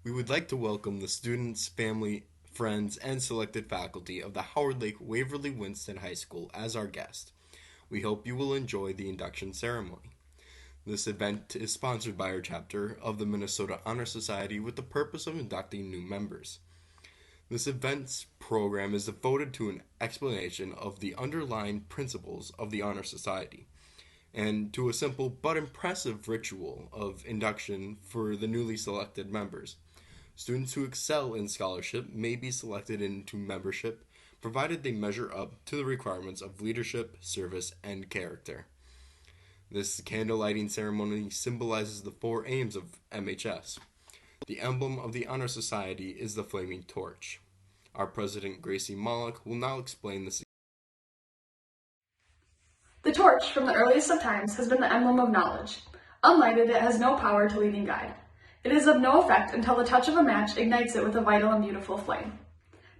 We would like to welcome the students, family, friends, and selected faculty of the Howard Lake Waverly Winston High School as our guest. We hope you will enjoy the induction ceremony. This event is sponsored by our chapter of the Minnesota Honor Society with the purpose of inducting new members. This event's program is devoted to an explanation of the underlying principles of the Honor Society and to a simple but impressive ritual of induction for the newly selected members. Students who excel in scholarship may be selected into membership provided they measure up to the requirements of leadership, service, and character. This candle lighting ceremony symbolizes the four aims of MHS. The emblem of the Honor Society is the flaming torch. Our president, Gracie Mallak, will now explain this. The torch, from the earliest of times, has been the emblem of knowledge. Unlighted, it has no power to lead and guide. It is of no effect until the touch of a match ignites it with a vital and beautiful flame.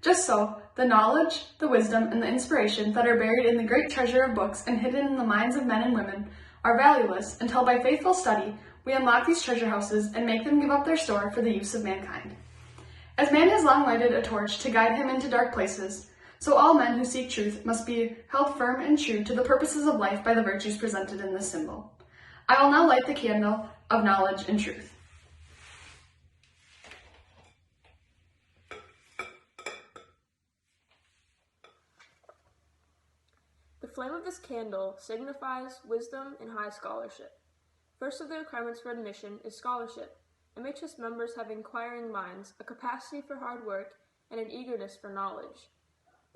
Just so, the knowledge, the wisdom, and the inspiration that are buried in the great treasure of books and hidden in the minds of men and women are valueless until by faithful study we unlock these treasure houses and make them give up their store for the use of mankind. As man has long lighted a torch to guide him into dark places, so all men who seek truth must be held firm and true to the purposes of life by the virtues presented in this symbol. I will now light the candle of knowledge and truth. The flame of this candle signifies wisdom and high scholarship. First of the requirements for admission is scholarship. MHS members have inquiring minds, a capacity for hard work, and an eagerness for knowledge.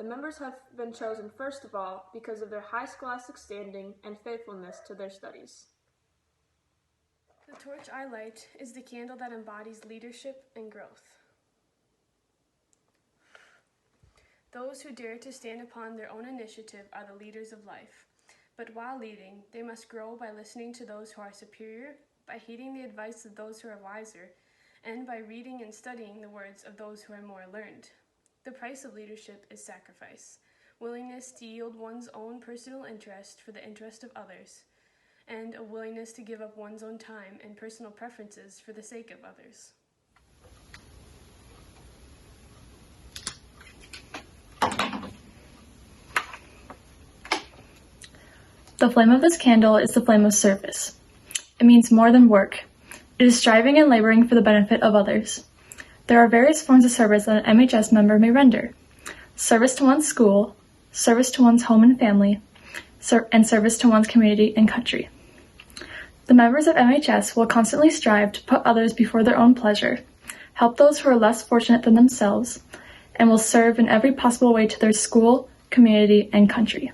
The members have been chosen first of all because of their high scholastic standing and faithfulness to their studies. The torch I light is the candle that embodies leadership and growth. Those who dare to stand upon their own initiative are the leaders of life. But while leading, they must grow by listening to those who are superior, by heeding the advice of those who are wiser, and by reading and studying the words of those who are more learned. The price of leadership is sacrifice, willingness to yield one's own personal interest for the interest of others, and a willingness to give up one's own time and personal preferences for the sake of others. The flame of this candle is the flame of service. It means more than work. It is striving and laboring for the benefit of others. There are various forms of service that an MHS member may render. Service to one's school, service to one's home and family, and service to one's community and country. The members of MHS will constantly strive to put others before their own pleasure, help those who are less fortunate than themselves, and will serve in every possible way to their school, community, and country.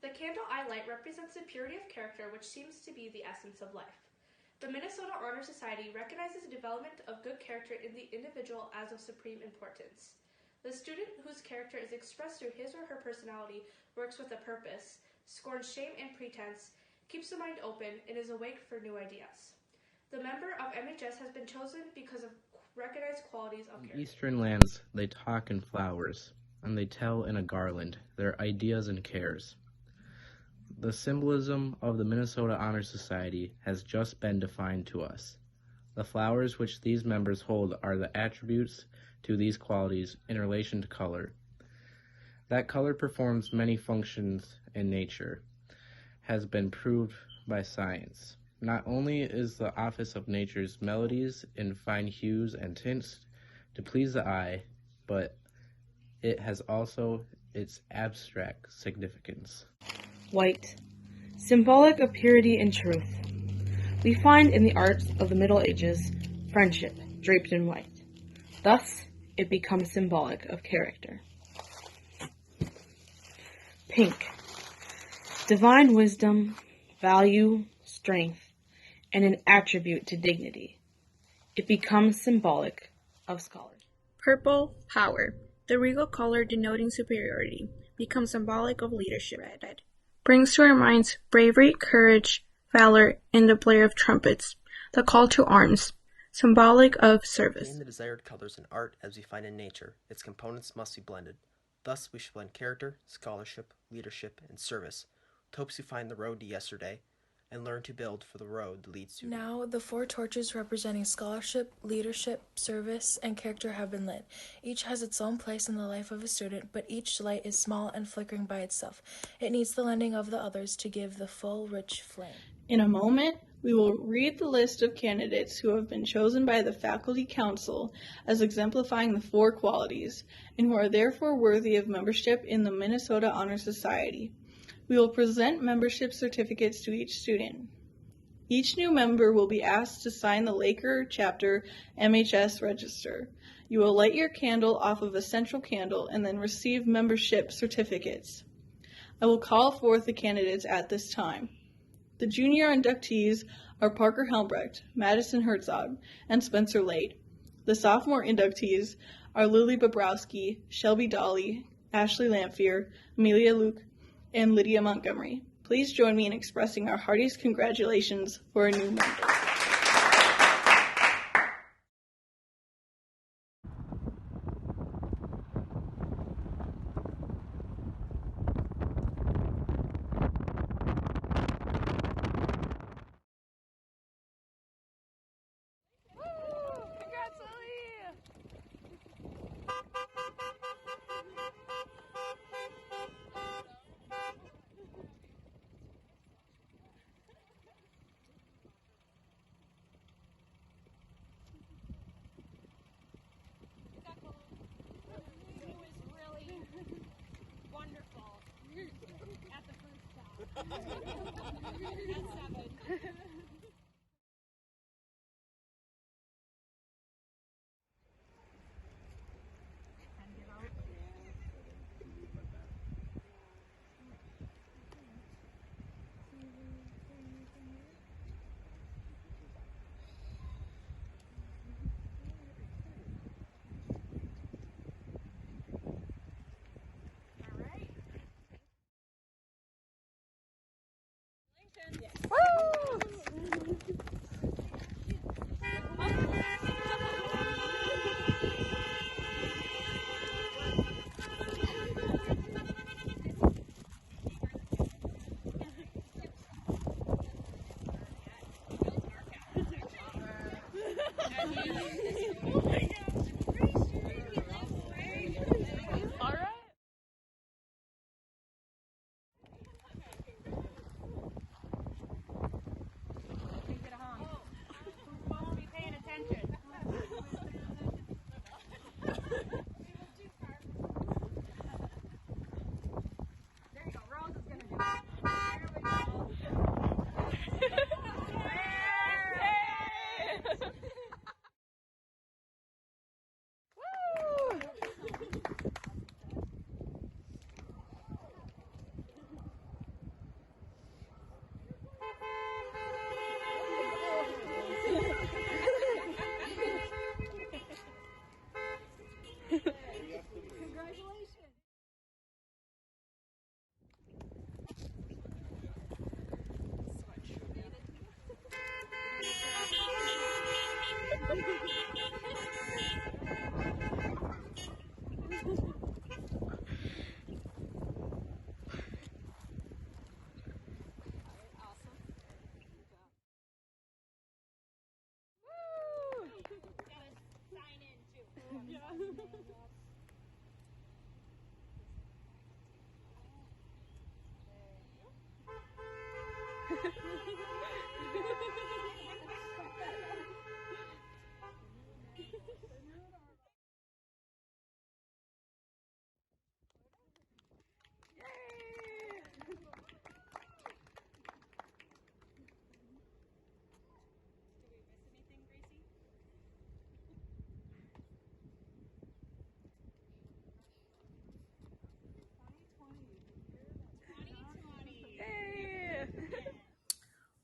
The candle I light represents the purity of character which seems to be the essence of life. The Minnesota Honor Society recognizes the development of good character in the individual as of supreme importance. The student whose character is expressed through his or her personality works with a purpose, scorns shame and pretense, keeps the mind open, and is awake for new ideas. The member of MHS has been chosen because of recognized qualities of character. In eastern lands, they talk in flowers, and they tell in a garland their ideas and cares. The symbolism of the Minnesota Honor Society has just been defined to us. The flowers which these members hold are the attributes to these qualities in relation to color. That color performs many functions in nature has been proved by science. Not only is the office of nature's melodies in fine hues and tints to please the eye, but it has also its abstract significance. White, symbolic of purity and truth. We find in the arts of the Middle Ages friendship draped in white. Thus, it becomes symbolic of character. Pink, divine wisdom, value, strength, and an attribute to dignity. It becomes symbolic of scholarship. Purple, power, the regal color denoting superiority, becomes symbolic of leadership. Red brings to our minds bravery, courage, valor, and the blare of trumpets, the call to arms, symbolic of service. In the desired colors in art as we find in nature, its components must be blended. Thus, we should blend character, scholarship, leadership, and service, with hopes to find the road to yesterday, and learn to build for the road that leads to Now, the 4 torches representing scholarship, leadership, service, and character have been lit. Each has its own place in the life of a student, but each light is small and flickering by itself. It needs the lending of the others to give the full, rich flame. In a moment, we will read the list of candidates who have been chosen by the Faculty Council as exemplifying the 4 qualities, and who are therefore worthy of membership in the Minnesota Honor Society. We will present membership certificates to each student. Each new member will be asked to sign the Laker Chapter MHS register. You will light your candle off of a central candle and then receive membership certificates. I will call forth the candidates at this time. The junior inductees are Parker HELMBRECHT, Madison HERTZOG, and Spencer LADE. The sophomore inductees are Lily Bobrowski, Shelby DOLLY, Ashley Lamphere, Amelia LUECK, and LYDIA Montgomery. Please join me in expressing our heartiest congratulations for a new member.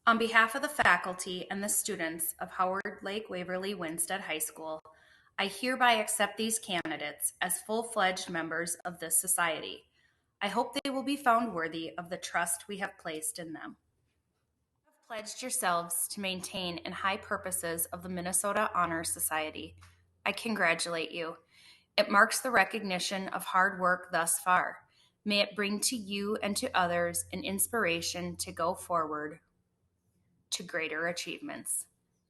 On behalf of the faculty and the students of Howard Lake Waverly Winstead High School, I hereby accept these candidates as full-fledged members of this society. I hope they will be found worthy of the trust we have placed in them. You have pledged yourselves to maintain in high purposes of the Minnesota Honor Society. I congratulate you. It marks the recognition of hard work thus far. May it bring to you and to others an inspiration to go forward. to greater achievements.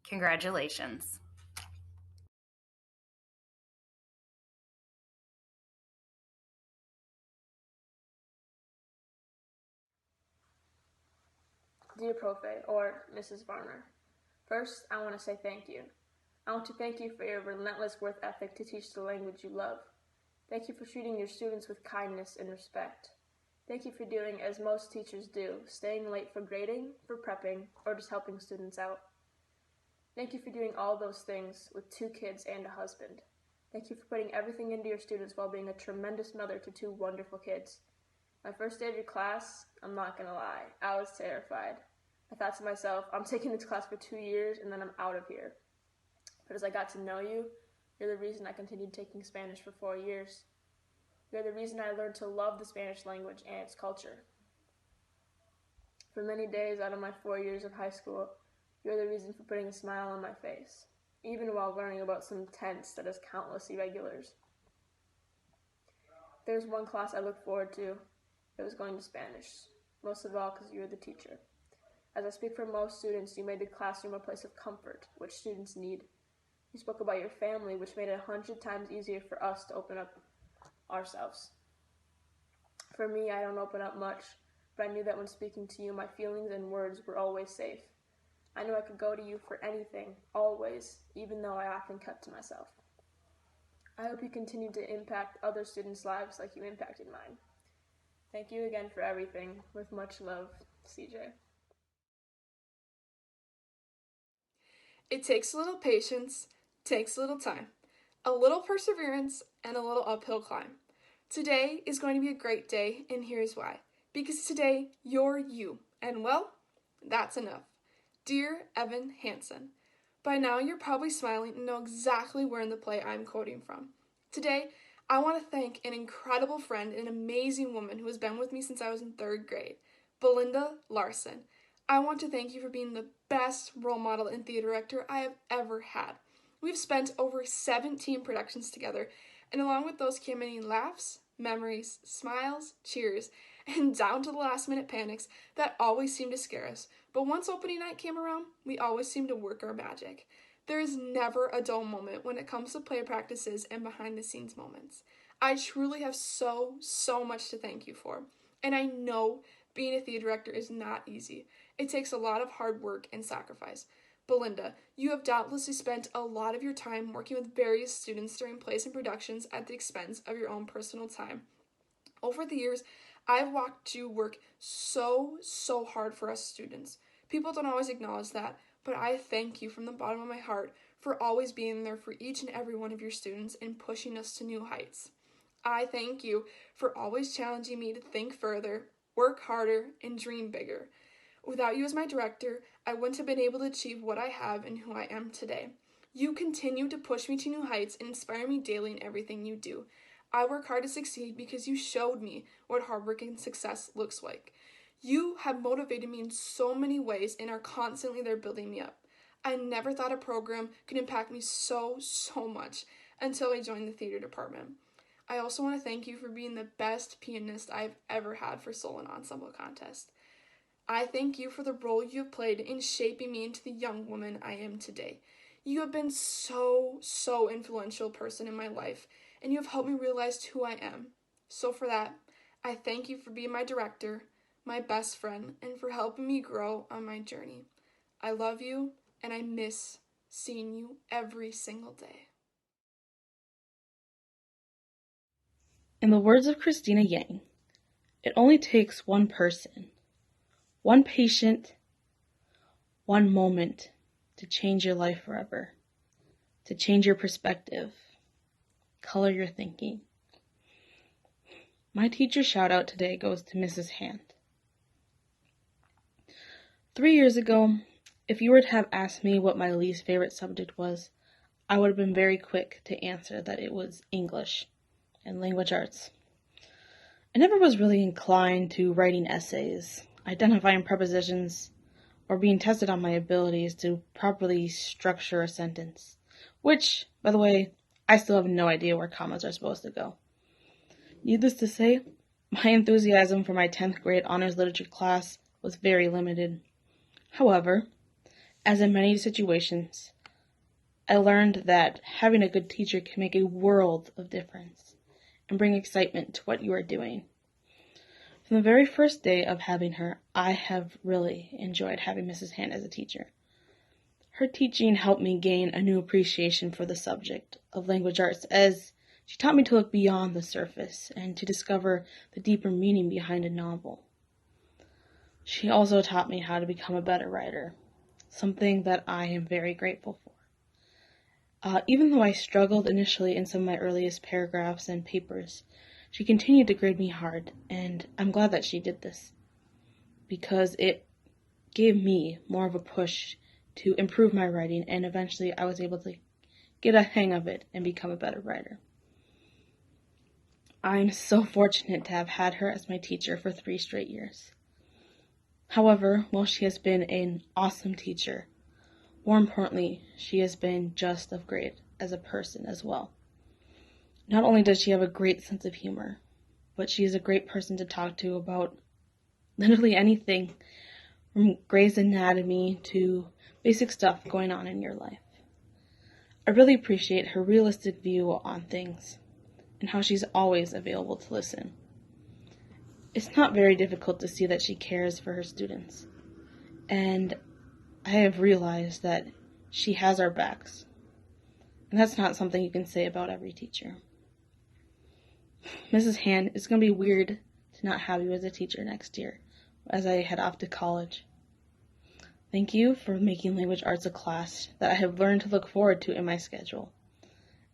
Congratulations. Dear PROFE, or Mrs. Varner, first, I want to say thank you. I want to thank you for your relentless work ethic to teach the language you love. Thank you for treating your students with kindness and respect. Thank you for doing as most teachers do, staying late for grading, for prepping, or just helping students out. Thank you for doing all those things with 2 kids and a husband. Thank you for putting everything into your students while being a tremendous mother to 2 wonderful kids. My first day of your class, I'm not gonna lie, I was terrified. I thought to myself, I'm taking this class for 2 years and then I'm out of here. But as I got to know you, you're the reason I continued taking Spanish for 4 years. You're the reason I learned to love the Spanish language and its culture. For many days out of my 4 years of high school, you're the reason for putting a smile on my face, even while learning about some tense that has countless irregulars. There's one class I look forward to. It was going to Spanish, most of all because you're the teacher. As I speak for most students, you made the classroom a place of comfort, which students need. You spoke about your family, which made it 100 times easier for us to open up ourselves. For me, I don't open up much, but I knew that when speaking to you, my feelings and words were always safe. I knew I could go to you for anything, always, even though I often kept to myself. I hope you continue to impact other students' lives like you impacted mine. Thank you again for everything. With much love, CJ. It takes a little patience, takes a little time, a little perseverance, and a little uphill climb. Today is going to be a great day, and here's why. Because today, you're you, and well, that's enough. Dear Evan Hansen, by now you're probably smiling and know exactly where in the play I'm quoting from. Today, I want to thank an incredible friend and an amazing woman who has been with me since I was in 3rd grade, Belinda Larson. I want to thank you for being the best role model and theater director I have ever had. We've spent over 17 productions together, and along with those came many laughs, memories, smiles, cheers, and down to the last minute panics that always seemed to scare us. But once opening night came around, we always seemed to work our magic. There is never a dull moment when it comes to play practices and behind the scenes moments. I truly have so much to thank you for. And I know being a theater director is not easy. It takes a lot of hard work and sacrifice. Belinda, you have doubtlessly spent a lot of your time working with various students during plays and productions at the expense of your own personal time. Over the years, I've watched you work so hard for us students. People don't always acknowledge that, but I thank you from the bottom of my heart for always being there for each and every one of your students and pushing us to new heights. I thank you for always challenging me to think further, work harder, and dream bigger. Without you as my director, I wouldn't have been able to achieve what I have and who I am today. You continue to push me to new heights and inspire me daily in everything you do. I work hard to succeed because you showed me what hard work and success looks like. You have motivated me in so many ways and are constantly there building me up. I never thought a program could impact me so much until I joined the theater department. I also want to thank you for being the best pianist I've ever had for solo and ensemble contest. I thank you for the role you have played in shaping me into the young woman I am today. You have been so influential person in my life, and you have helped me realize who I am. So for that, I thank you for being my director, my best friend, and for helping me grow on my journey. I love you, and I miss seeing you every single day. In the words of Christina Yang, it only takes one person, one patient, one moment to change your life forever, to change your perspective, color your thinking. My teacher shout out today goes to Mrs. Hand. 3 years ago, if you were to have asked me what my least favorite subject was, I would have been very quick to answer that it was English and language arts. I never was really inclined to writing essays, identifying prepositions, or being tested on my abilities to properly structure a sentence, which, by the way, I still have no idea where commas are supposed to go. Needless to say, my enthusiasm for my 10th grade honors literature class was very limited. However, as in many situations, I learned that having a good teacher can make a world of difference and bring excitement to what you are doing. From the very first day of having her, I have really enjoyed having Mrs. Hand as a teacher. Her teaching helped me gain a new appreciation for the subject of language arts, as she taught me to look beyond the surface and to discover the deeper meaning behind a novel. She also taught me how to become a better writer, something that I am very grateful for. Even though I struggled initially in some of my earliest paragraphs and papers, she continued to grade me hard, and I'm glad that she did this, because it gave me more of a push to improve my writing, and eventually I was able to get a hang of it and become a better writer. I'm so fortunate to have had her as my teacher for 3 straight years. However, while she has been an awesome teacher, more importantly, she has been just of great as a person as well. Not only does she have a great sense of humor, but she is a great person to talk to about literally anything, from Grey's Anatomy to basic stuff going on in your life. I really appreciate her realistic view on things and how she's always available to listen. It's not very difficult to see that she cares for her students, and I have realized that she has our backs, and that's not something you can say about every teacher. Mrs. Hand, it's going to be weird to not have you as a teacher next year as I head off to college. Thank you for making language arts a class that I have learned to look forward to in my schedule.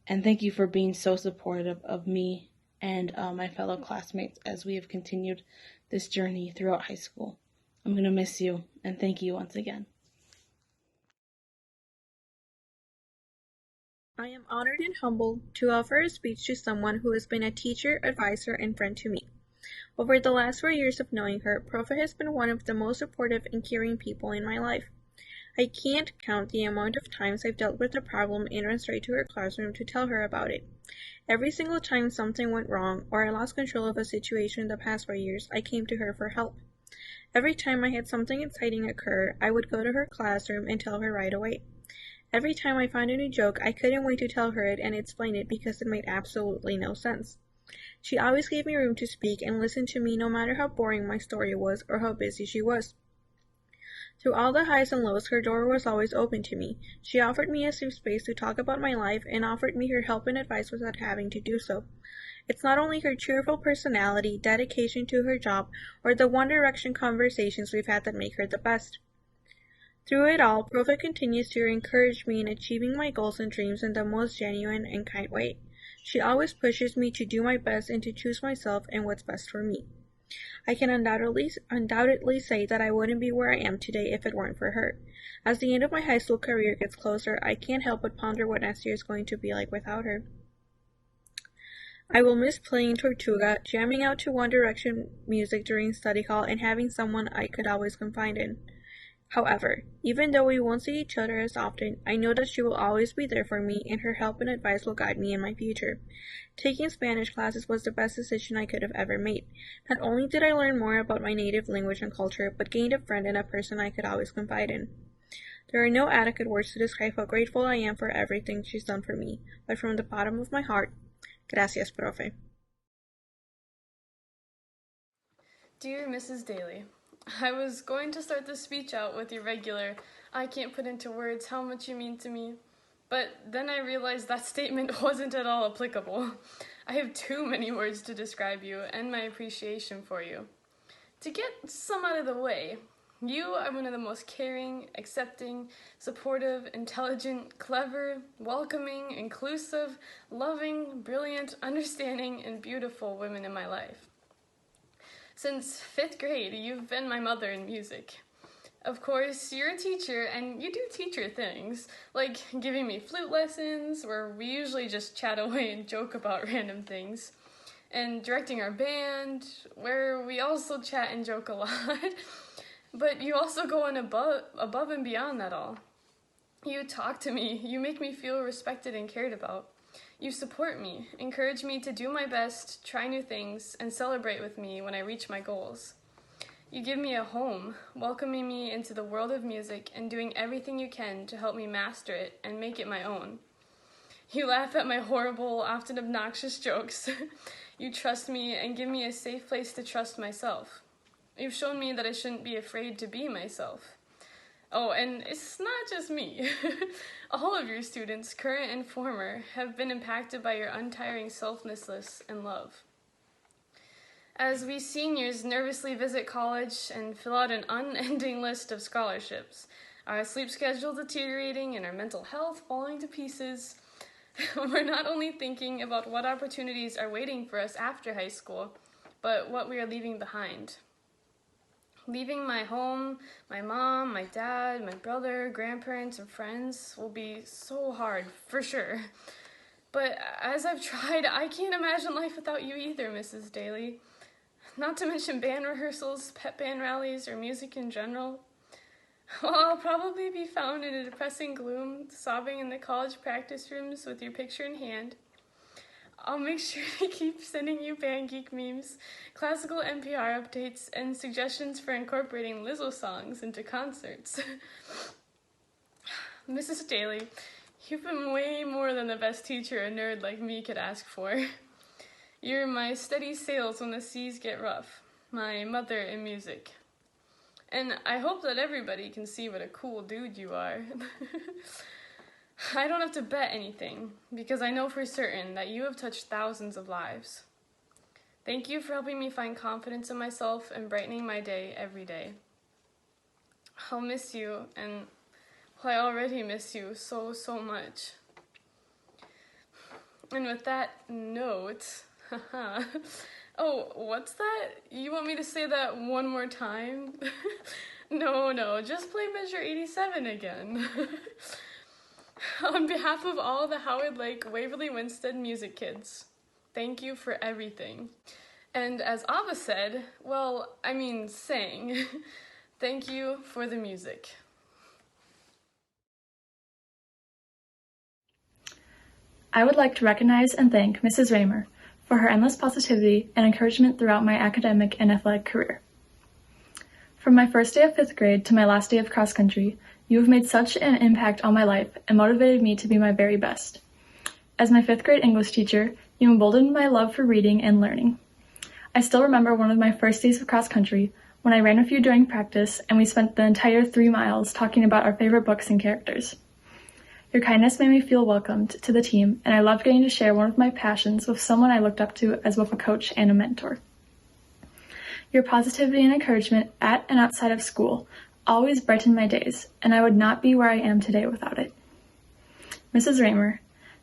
And thank you for being so supportive of me and my fellow classmates as we have continued this journey throughout high school. I'm going to miss you, and thank you once again. I am honored and humbled to offer a speech to someone who has been a teacher, advisor, and friend to me. Over the last 4 years of knowing her, PROFE has been one of the most supportive and caring people in my life. I can't count the amount of times I've dealt with a problem and run straight to her classroom to tell her about it. Every single time something went wrong or I lost control of a situation in the past 4 years, I came to her for help. Every time I had something exciting occur, I would go to her classroom and tell her right away. Every time I found a new joke, I couldn't wait to tell her it and explain it because it made absolutely no sense. She always gave me room to speak and listen to me no matter how boring my story was or how busy she was. Through all the highs and lows, her door was always open to me. She offered me a safe space to talk about my life and offered me her help and advice without having to do so. It's not only her cheerful personality, dedication to her job, or the One Direction conversations we've had that make her the best. Through it all, PROFE continues to encourage me in achieving my goals and dreams in the most genuine and kind way. She always pushes me to do my best and to choose myself and what's best for me. I can undoubtedly say that I wouldn't be where I am today if it weren't for her. As the end of my high school career gets closer, I can't help but ponder what next year is going to be like without her. I will miss playing Tortuga, jamming out to One Direction music during study hall, and having someone I could always confide in. However, even though we won't see each other as often, I know that she will always be there for me, and her help and advice will guide me in my future. Taking Spanish classes was the best decision I could have ever made. Not only did I learn more about my native language and culture, but gained a friend and a person I could always confide in. There are no adequate words to describe how grateful I am for everything she's done for me, but from the bottom of my heart, gracias, Profe. Dear Mrs. Dailey, I was going to start the speech out with your regular, I can't put into words how much you mean to me, but then I realized that statement wasn't at all applicable. I have too many words to describe you and my appreciation for you. To get some out of the way, you are one of the most caring, accepting, supportive, intelligent, clever, welcoming, inclusive, loving, brilliant, understanding, and beautiful women in my life. Since 5th grade, you've been my mother in music. Of course, you're a teacher, and you do teacher things, like giving me flute lessons, where we usually just chat away and joke about random things, and directing our band, where we also chat and joke a lot. But you also go on above and beyond that all. You talk to me, you make me feel respected and cared about. You support me, encourage me to do my best, try new things, and celebrate with me when I reach my goals. You give me a home, welcoming me into the world of music and doing everything you can to help me master it and make it my own. You laugh at my horrible, often obnoxious jokes. You trust me and give me a safe place to trust myself. You've shown me that I shouldn't be afraid to be myself. Oh, and it's not just me. All of your students, current and former, have been impacted by your untiring selflessness and love. As we seniors nervously visit college and fill out an unending list of scholarships, our sleep schedule deteriorating and our mental health falling to pieces, we're not only thinking about what opportunities are waiting for us after high school, but what we are leaving behind. Leaving my home, my mom, my dad, my brother, grandparents, and friends will be so hard, for sure. But as I've tried, I can't imagine life without you either, Mrs. Dailey. Not to mention band rehearsals, pep band rallies, or music in general. Well, I'll probably be found in a depressing gloom, sobbing in the college practice rooms with your picture in hand. I'll make sure to keep sending you band geek memes, classical NPR updates, and suggestions for incorporating Lizzo songs into concerts. Mrs. Dailey, you've been way more than the best teacher a nerd like me could ask for. You're my steady sails when the seas get rough, my mother in music. And I hope that everybody can see what a cool dude you are. I don't have to bet anything, because I know for certain that you have touched thousands of lives. Thank you for helping me find confidence in myself and brightening my day every day. I'll miss you, and well, I already miss you so much. And with that note, oh, what's that? You want me to say that one more time? No, just play Measure 87 again. On behalf of all the Howard Lake Waverly Winstead music kids, thank you for everything. And as Ava said, sang, thank you for the music. I would like to recognize and thank Mrs. Raymer for her endless positivity and encouragement throughout my academic and athletic career. From my first day of 5th grade to my last day of cross country, you have made such an impact on my life and motivated me to be my very best. As my 5th grade English teacher, you emboldened my love for reading and learning. I still remember one of my first days of cross country when I ran with you during practice and we spent the entire 3 miles talking about our favorite books and characters. Your kindness made me feel welcomed to the team, and I loved getting to share one of my passions with someone I looked up to as both a coach and a mentor. Your positivity and encouragement at and outside of school always brightened my days, and I would not be where I am today without it. Mrs. Raymer,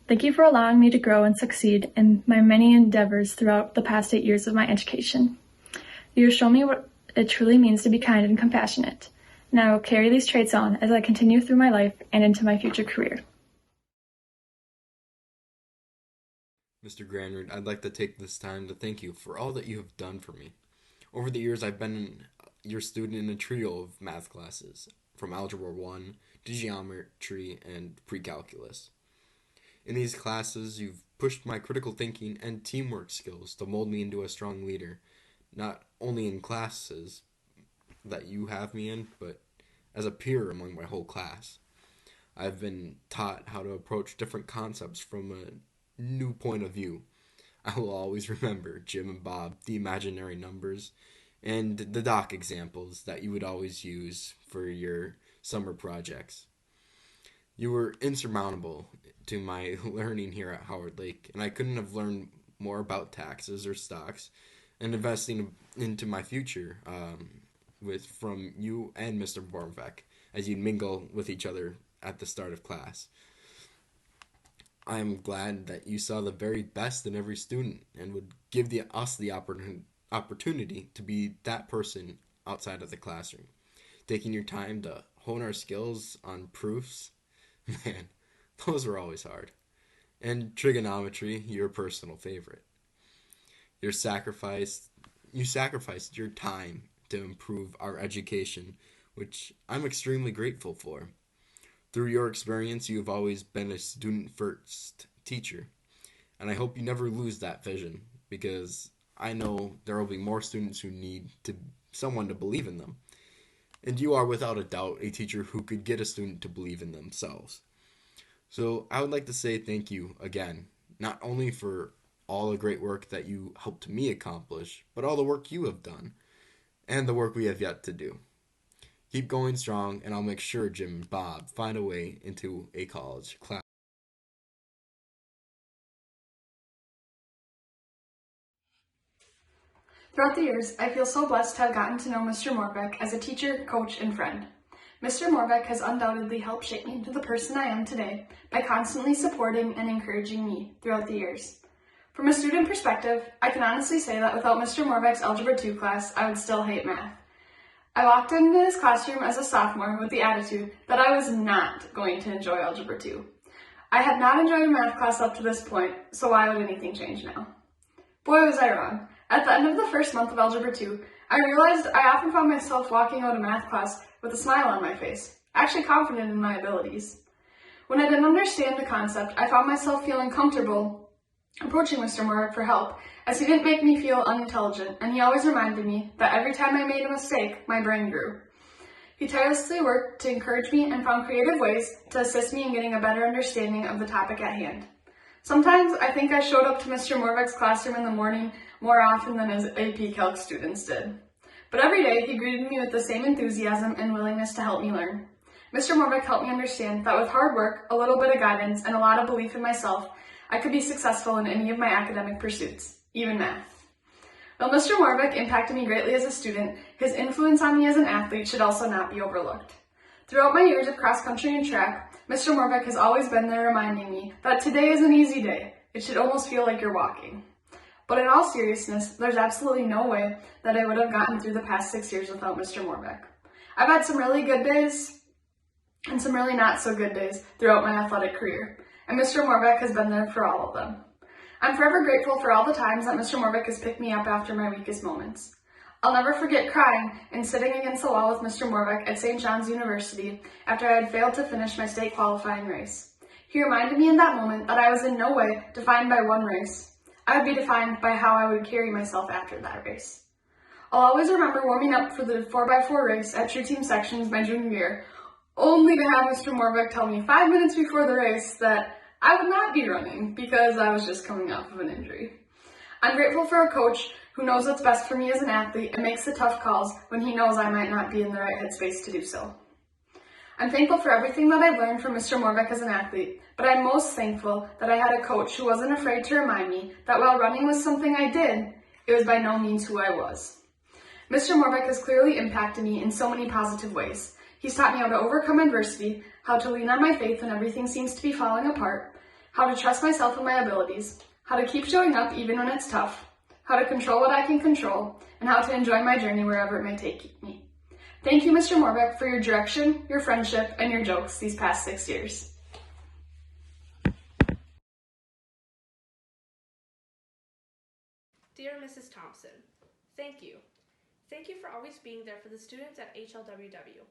thank you for allowing me to grow and succeed in my many endeavors throughout the past 8 years of my education. You have shown me what it truly means to be kind and compassionate, and I will carry these traits on as I continue through my life and into my future career. Mr. GRANRUD, I'd like to take this time to thank you for all that you have done for me. Over the years, I've been your student in a trio of math classes, from Algebra 1 to Geometry and Pre-Calculus. In these classes, you've pushed my critical thinking and teamwork skills to mold me into a strong leader, not only in classes that you have me in, but as a peer among my whole class. I've been taught how to approach different concepts from a new point of view. I will always remember Jim and Bob, the imaginary numbers, and the doc examples that you would always use for your summer projects. You were insurmountable to my learning here at Howard Lake, and I couldn't have learned more about taxes or stocks and investing into my future from you and Mr. MORAVEC as you'd mingle with each other at the start of class. I am glad that you saw the very best in every student and would give us the opportunity to be that person outside of the classroom. Taking your time to hone our skills on proofs, man, those were always hard. And trigonometry, your personal favorite. You sacrificed your time to improve our education, which I'm extremely grateful for. Through your experience, you have always been a student-first teacher, and I hope you never lose that vision, because I know there will be more students who need to someone to believe in them. And you are without a doubt a teacher who could get a student to believe in themselves. So I would like to say thank you again, not only for all the great work that you helped me accomplish, but all the work you have done, and the work we have yet to do. Keep going strong, and I'll make sure Jim and Bob find a way into a college class. Throughout the years, I feel so blessed to have gotten to know Mr. MORAVEC as a teacher, coach, and friend. Mr. MORAVEC has undoubtedly helped shape me into the person I am today by constantly supporting and encouraging me throughout the years. From a student perspective, I can honestly say that without Mr. MORAVEC's Algebra 2 class, I would still hate math. I walked into his classroom as a sophomore with the attitude that I was not going to enjoy Algebra 2. I had not enjoyed a math class up to this point, so why would anything change now? Boy, was I wrong. At the end of the first month of Algebra 2, I realized I often found myself walking out of math class with a smile on my face, actually confident in my abilities. When I didn't understand the concept, I found myself feeling comfortable approaching Mr. MORAVEC for help, as he didn't make me feel unintelligent, and he always reminded me that every time I made a mistake, my brain grew. He tirelessly worked to encourage me and found creative ways to assist me in getting a better understanding of the topic at hand. Sometimes I think I showed up to Mr. MORAVEC's classroom in the morning more often than his AP Calc students did. But every day, he greeted me with the same enthusiasm and willingness to help me learn. Mr. MORAVEC helped me understand that with hard work, a little bit of guidance, and a lot of belief in myself, I could be successful in any of my academic pursuits, even math. While Mr. MORAVEC impacted me greatly as a student, his influence on me as an athlete should also not be overlooked. Throughout my years of cross-country and track, Mr. MORAVEC has always been there reminding me that today is an easy day. It should almost feel like you're walking. But in all seriousness, there's absolutely no way that I would have gotten through the past 6 years without Mr. MORAVEC. I've had some really good days and some really not so good days throughout my athletic career, and Mr. MORAVEC has been there for all of them. I'm forever grateful for all the times that Mr. MORAVEC has picked me up after my weakest moments. I'll never forget crying and sitting against the wall with Mr. MORAVEC at St. John's University after I had failed to finish my state qualifying race. He reminded me in that moment that I was in no way defined by one race. I would be defined by how I would carry myself after that race. I'll always remember warming up for the 4x4 race at True Team Sections my junior year, only to have Mr. MORAVEC tell me 5 minutes before the race that I would not be running because I was just coming off of an injury. I'm grateful for a coach who knows what's best for me as an athlete and makes the tough calls when he knows I might not be in the right headspace to do so. I'm thankful for everything that I've learned from Mr. MORAVEC as an athlete, but I'm most thankful that I had a coach who wasn't afraid to remind me that while running was something I did, it was by no means who I was. Mr. MORAVEC has clearly impacted me in so many positive ways. He's taught me how to overcome adversity, how to lean on my faith when everything seems to be falling apart, how to trust myself and my abilities, how to keep showing up even when it's tough, how to control what I can control, and how to enjoy my journey wherever it may take me. Thank you, Mr. MORAVEC, for your direction, your friendship, and your jokes these past 6 years. Dear Mrs. Thompson, thank you. Thank you for always being there for the students at HLWW.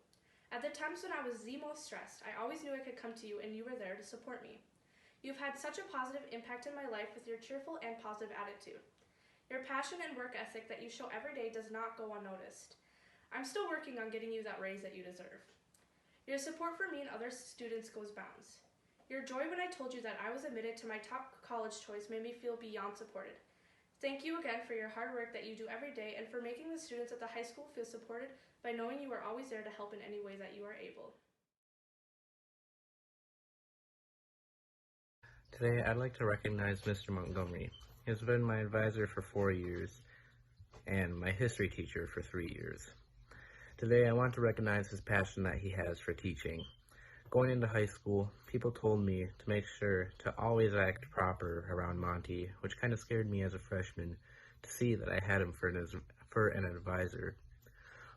At the times when I was the most stressed, I always knew I could come to you and you were there to support me. You've had such a positive impact in my life with your cheerful and positive attitude. Your passion and work ethic that you show every day does not go unnoticed. I'm still working on getting you that raise that you deserve. Your support for me and other students goes bounds. Your joy when I told you that I was admitted to my top college choice made me feel beyond supported. Thank you again for your hard work that you do every day and for making the students at the high school feel supported by knowing you are always there to help in any way that you are able. Today, I'd like to recognize Mr. Montgomery. He has been my advisor for 4 years and my history teacher for 3 years. Today, I want to recognize his passion that he has for teaching. Going into high school, people told me to make sure to always act proper around Monty, which kind of scared me as a freshman to see that I had him for an advisor.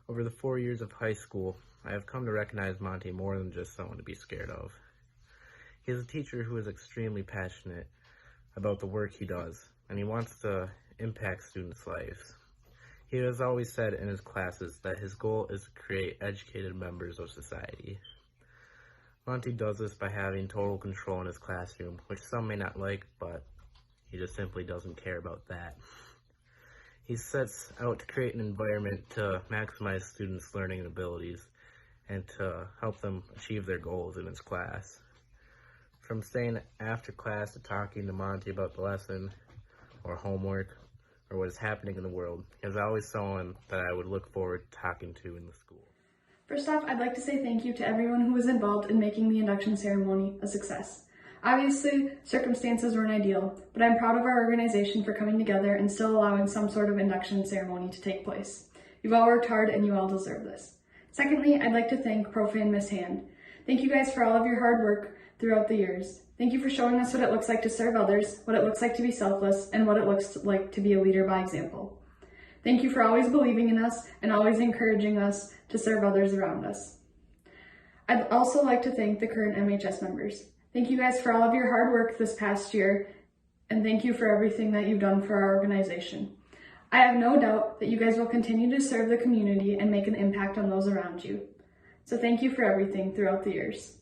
Over the 4 years of high school, I have come to recognize Monty more than just someone to be scared of. He is a teacher who is extremely passionate about the work he does, and he wants to impact students' lives. He has always said in his classes that his goal is to create educated members of society. Monty does this by having total control in his classroom, which some may not like, but he just simply doesn't care about that. He sets out to create an environment to maximize students' learning abilities and to help them achieve their goals in his class. From staying after class to talking to Monty about the lesson or homework or what is happening in the world, he was always someone that I would look forward to talking to in the school. First off, I'd like to say thank you to everyone who was involved in making the induction ceremony a success. Obviously, circumstances weren't ideal, but I'm proud of our organization for coming together and still allowing some sort of induction ceremony to take place. You've all worked hard and you all deserve this. Secondly, I'd like to thank PROFE and Miss Hand. Thank you guys for all of your hard work throughout the years. Thank you for showing us what it looks like to serve others, what it looks like to be selfless, and what it looks like to be a leader by example. Thank you for always believing in us and always encouraging us to serve others around us. I'd also like to thank the current MHS members. Thank you guys for all of your hard work this past year, and thank you for everything that you've done for our organization. I have no doubt that you guys will continue to serve the community and make an impact on those around you. So thank you for everything throughout the years.